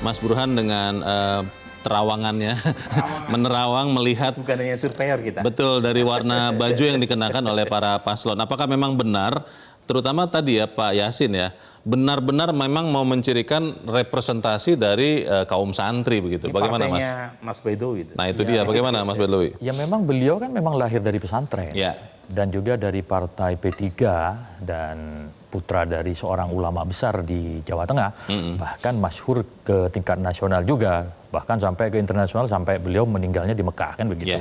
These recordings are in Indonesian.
Mas Burhan dengan terawangannya, menerawang melihat bukan hanya surveyor kita. betul dari warna baju yang dikenakan oleh para paslon. Apakah memang benar, terutama tadi ya Pak Yasin ya, benar-benar memang mau mencirikan representasi dari kaum santri begitu? Ini Bagaimana Mas? Mas Bedowi. Nah itu dia, bagaimana Mas Bedowi? Ya memang beliau kan memang lahir dari pesantren. Ya. Dan juga dari partai P3 dan putra dari seorang ulama besar di Jawa Tengah. Bahkan masyhur ke tingkat nasional juga. Bahkan sampai ke internasional, sampai beliau meninggalnya di Mekah kan begitu.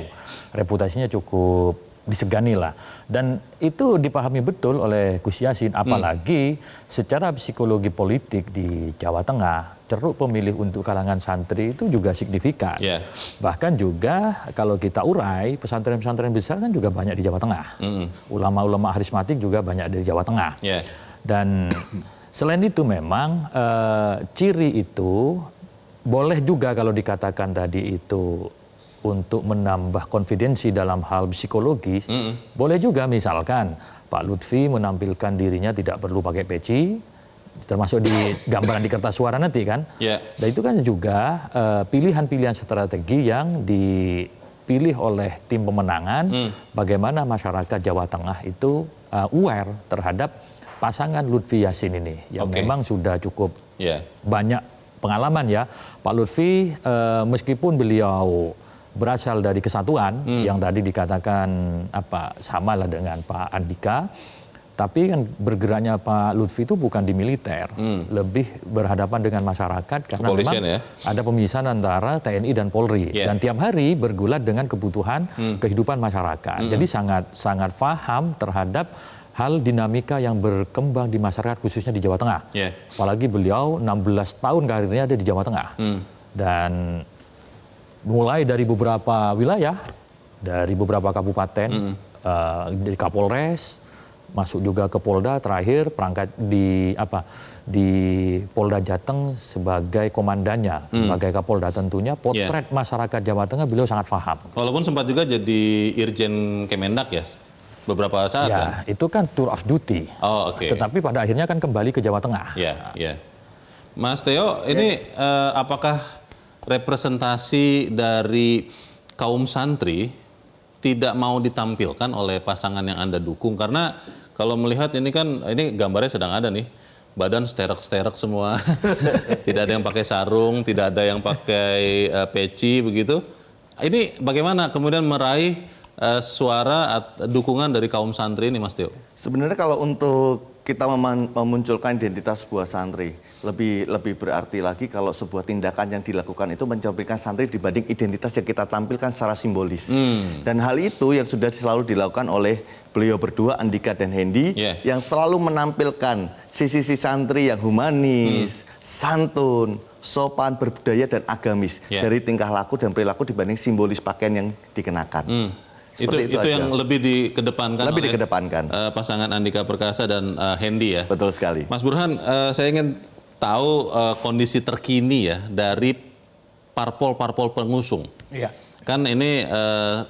Reputasinya cukup disegani lah. Dan itu dipahami betul oleh Gus Yassin. Apalagi secara psikologi politik di Jawa Tengah, ceruk pemilih untuk kalangan santri itu juga signifikan. Bahkan juga kalau kita urai, pesantren-pesantren besar kan juga banyak di Jawa Tengah. Ulama-ulama harismatik juga banyak di Jawa Tengah. Dan selain itu memang ciri itu boleh juga kalau dikatakan tadi itu untuk menambah konfidensi dalam hal psikologis, boleh juga misalkan Pak Lutfi menampilkan dirinya tidak perlu pakai peci, termasuk di gambaran di kertas suara nanti kan. Dan itu kan juga pilihan-pilihan strategi yang dipilih oleh tim pemenangan, bagaimana masyarakat Jawa Tengah itu aware terhadap pasangan Lutfi Yassin ini, yang memang sudah cukup banyak pengalaman ya. Pak Lutfi meskipun beliau berasal dari kesatuan yang tadi dikatakan sama lah dengan Pak Andika, tapi kan bergeraknya Pak Lutfi itu bukan di militer, lebih berhadapan dengan masyarakat karena memang ada pemisahan antara TNI dan Polri dan tiap hari bergulat dengan kebutuhan kehidupan masyarakat. Jadi sangat paham terhadap hal dinamika yang berkembang di masyarakat khususnya di Jawa Tengah. Apalagi beliau 16 tahun karirnya ada di Jawa Tengah. Dan mulai dari beberapa wilayah, dari beberapa kabupaten, dari Kapolres, masuk juga ke Polda, terakhir perangkat di Polda Jateng sebagai komandannya, sebagai Kapolda tentunya. Potret masyarakat Jawa Tengah beliau sangat paham. Walaupun sempat juga jadi Irjen Kemendak ya, beberapa saat kan? Itu kan tour of duty. Tetapi pada akhirnya kan kembali ke Jawa Tengah. Mas Theo, ini apakah representasi dari kaum santri tidak mau ditampilkan oleh pasangan yang Anda dukung? Karena kalau melihat ini kan, ini gambarnya sedang ada nih, badan sterek-sterek semua, tidak ada yang pakai sarung, tidak ada yang pakai peci begitu. Ini bagaimana kemudian meraih suara dukungan dari kaum santri ini, Mas Theo? Sebenarnya kalau untuk kita memunculkan identitas sebuah santri, lebih berarti lagi kalau sebuah tindakan yang dilakukan itu mencerminkan santri dibanding identitas yang kita tampilkan secara simbolis. Dan hal itu yang sudah selalu dilakukan oleh beliau berdua, Andika dan Hendy, yang selalu menampilkan sisi-sisi santri yang humanis, santun, sopan, berbudaya dan agamis dari tingkah laku dan perilaku dibanding simbolis pakaian yang dikenakan. Itu yang lebih dikedepankan oleh pasangan Andika Perkasa dan Hendy ya. Betul sekali. Mas Burhan, saya ingin tahu kondisi terkini ya dari parpol-parpol pengusung. Kan ini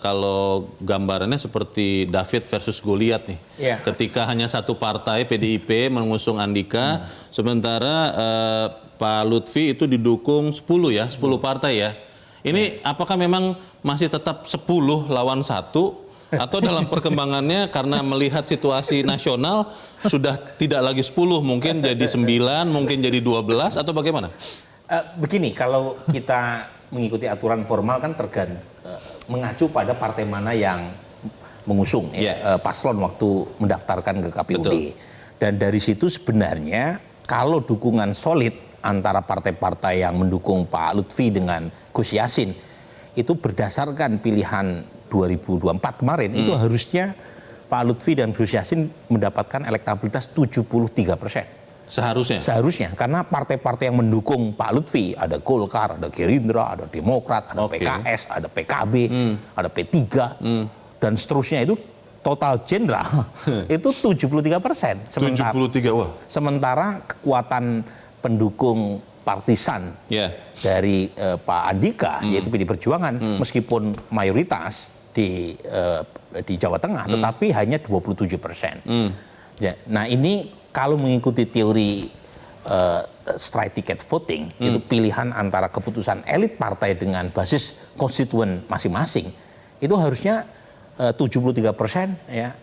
kalau gambarannya seperti David versus Goliat nih. Ketika hanya satu partai PDIP mengusung Andika, sementara Pak Lutfi itu didukung 10 partai ya. Ini apakah memang masih tetap 10 lawan 1 atau dalam perkembangannya karena melihat situasi nasional sudah tidak lagi 10, mungkin jadi 9, mungkin jadi 12 atau bagaimana? Begini, kalau kita mengikuti aturan formal kan mengacu pada partai mana yang mengusung paslon waktu mendaftarkan ke KPUD. Dan dari situ sebenarnya kalau dukungan solid antara partai-partai yang mendukung Pak Lutfi dengan Gus Yassin itu berdasarkan pilihan 2024 kemarin, itu harusnya Pak Lutfi dan Gus Yassin mendapatkan elektabilitas 73%. Seharusnya, karena partai-partai yang mendukung Pak Lutfi, ada Golkar, ada Gerindra, ada Demokrat, ada PKS, ada PKB, ada P3, dan seterusnya itu total jenderal itu 73%. Sementara kekuatan pendukung partisan dari Pak Andika, yaitu PD Perjuangan, meskipun mayoritas di Jawa Tengah, tetapi hanya 27%. Nah ini kalau mengikuti teori straight ticket voting, itu pilihan antara keputusan elit partai dengan basis konstituen masing-masing, itu harusnya 73% ya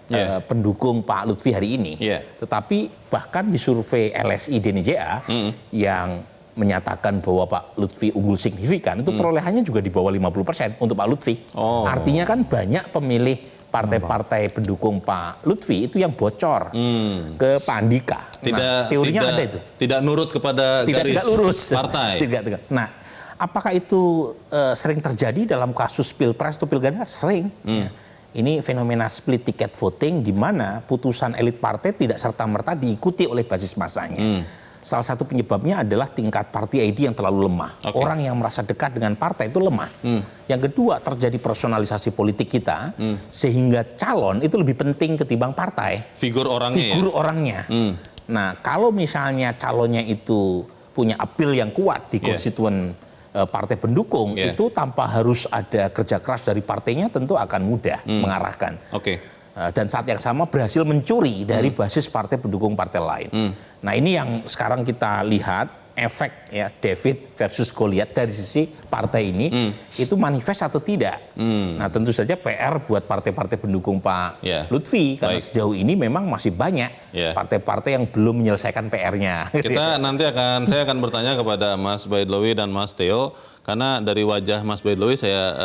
pendukung Pak Lutfi hari ini. Tetapi bahkan di survei LSI DNJA yang menyatakan bahwa Pak Lutfi unggul signifikan, itu perolehannya juga di bawah 50% untuk Pak Lutfi. Artinya kan banyak pemilih partai-partai pendukung Pak Lutfi itu yang bocor ke Pak Andika. Teorinya ada itu. Tidak nurut kepada garis partai. Tidak. Nah, apakah itu sering terjadi dalam kasus pilpres atau pilkada? Sering. Ini fenomena split ticket voting di mana putusan elit partai tidak serta-merta diikuti oleh basis masanya. Salah satu penyebabnya adalah tingkat party ID yang terlalu lemah. Orang yang merasa dekat dengan partai itu lemah. Yang kedua, terjadi personalisasi politik kita, sehingga calon itu lebih penting ketimbang partai. Figur orangnya. Nah, kalau misalnya calonnya itu punya appeal yang kuat di konstituen partai pendukung, itu tanpa harus ada kerja keras dari partainya tentu akan mudah mengarahkan. Dan saat yang sama berhasil mencuri dari basis partai pendukung partai lain. Nah, ini yang sekarang kita lihat efek ya David versus Goliath dari sisi partai ini itu manifest atau tidak. Nah, tentu saja PR buat partai-partai pendukung Pak Lutfi karena sejauh ini memang masih banyak partai-partai yang belum menyelesaikan PR-nya. Saya akan bertanya kepada Mas Baidlawi dan Mas Theo, karena dari wajah Mas Baidlawi saya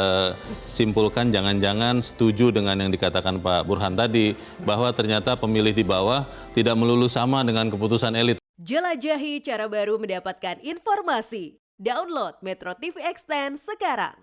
simpulkan jangan-jangan setuju dengan yang dikatakan Pak Burhan tadi, bahwa ternyata pemilih di bawah tidak melulu sama dengan keputusan elit. Jelajahi cara baru mendapatkan informasi. Download Metro TV Extend sekarang.